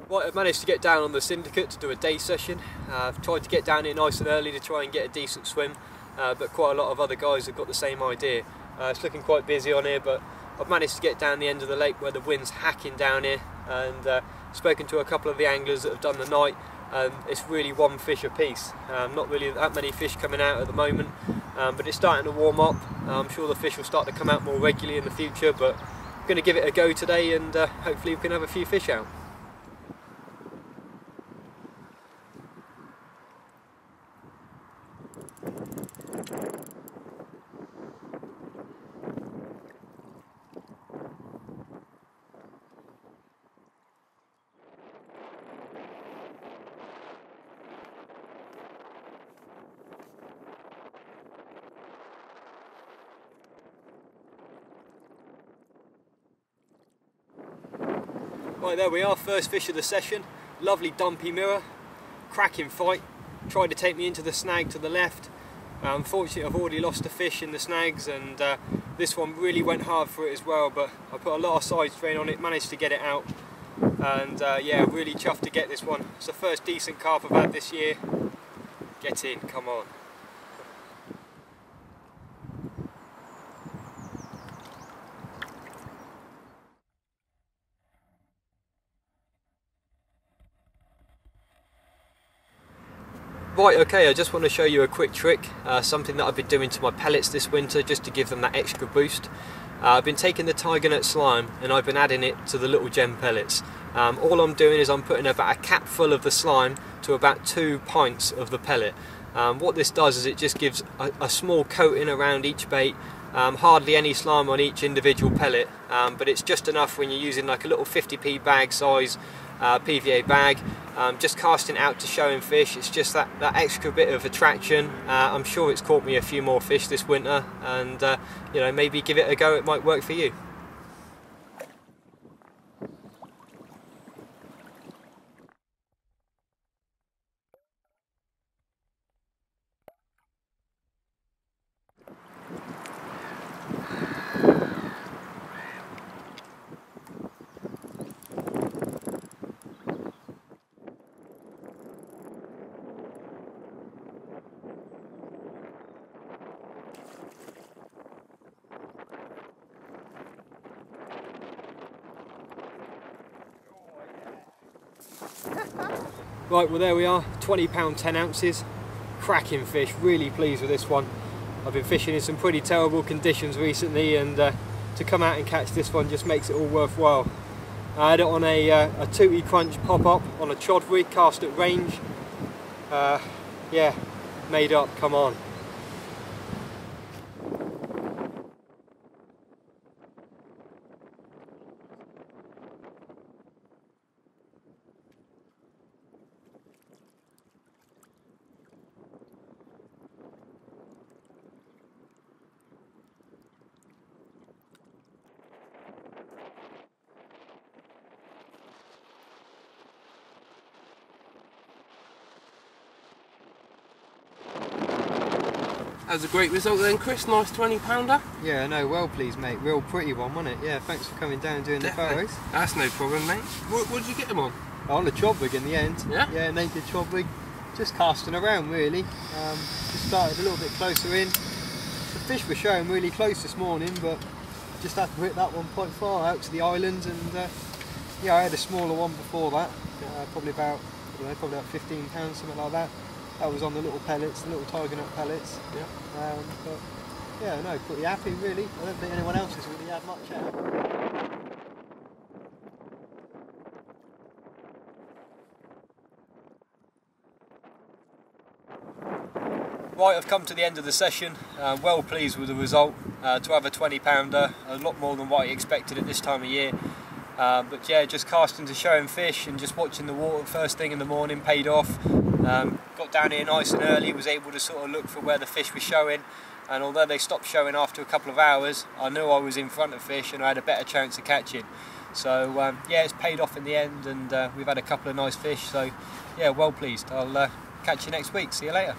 Right, I've managed to get down on the Syndicate to do a day session. I've tried to get down here nice and early to try and get a decent swim, but quite a lot of other guys have got the same idea. It's looking quite busy on here, but I've managed to get down the end of the lake where the wind's hacking down here, and spoken to a couple of the anglers that have done the night, and it's really one fish a piece. Not really that many fish coming out at the moment, but it's starting to warm up. I'm sure the fish will start to come out more regularly in the future, but I'm going to give it a go today, and hopefully we can have a few fish out. Right, there we are, first fish of the session. Lovely dumpy mirror, cracking fight. Tried to take me into the snag to the left. Unfortunately, I've already lost a fish in the snags, and this one really went hard for it as well, but I put a lot of side strain on it, managed to get it out, and yeah, really chuffed to get this one. It's the first decent carp I've had this year. Get in, come on. Right, okay, I just want to show you a quick trick, something that I've been doing to my pellets this winter just to give them that extra boost. I've been taking the tiger nut slime and I've been adding it to the little gem pellets. All I'm doing is I'm putting about a cap full of the slime to about 2 pints of the pellet. What this does is it just gives a small coating around each bait, hardly any slime on each individual pellet, but it's just enough when you're using like a little 50p bag size PVA bag, just casting out to showing fish. It's just that extra bit of attraction. I'm sure it's caught me a few more fish this winter, and you know, maybe give it a go, it might work for you. Right, well there we are, £20 10 ounces, cracking fish, really pleased with this one. I've been fishing in some pretty terrible conditions recently, and to come out and catch this one just makes it all worthwhile. I had it on a Tootie Crunch pop-up on a chod rig, cast at range. Yeah, made up, come on. That was a great result then, Chris. Nice 20-pounder. Yeah, no, well pleased, mate. Real pretty one, wasn't it? Yeah, thanks for coming down and doing Definitely. The photos. That's no problem, mate. What did you get them on? On a chod rig in the end. Yeah? Yeah, naked chod rig. Just casting around, really. Just started a little bit closer in. The fish were showing really close this morning, but just had to hit that one quite far out to the islands, and yeah, I had a smaller one before that, probably about, I don't know, probably about £15, something like that. That was on the little pellets, the little tiger nut pellets. Yeah. But yeah, no, pretty happy really. I don't think anyone else has really had much out. Right, I've come to the end of the session. Well pleased with the result. To have a 20-pounder, a lot more than what I expected at this time of year. But yeah, just casting to showing fish and just watching the water first thing in the morning paid off. Got down here nice and early, was able to sort of look for where the fish were showing, and although they stopped showing after a couple of hours, I knew I was in front of fish and I had a better chance of catching. So yeah, it's paid off in the end, and we've had a couple of nice fish, so yeah, well pleased. I'll catch you next week. See you later.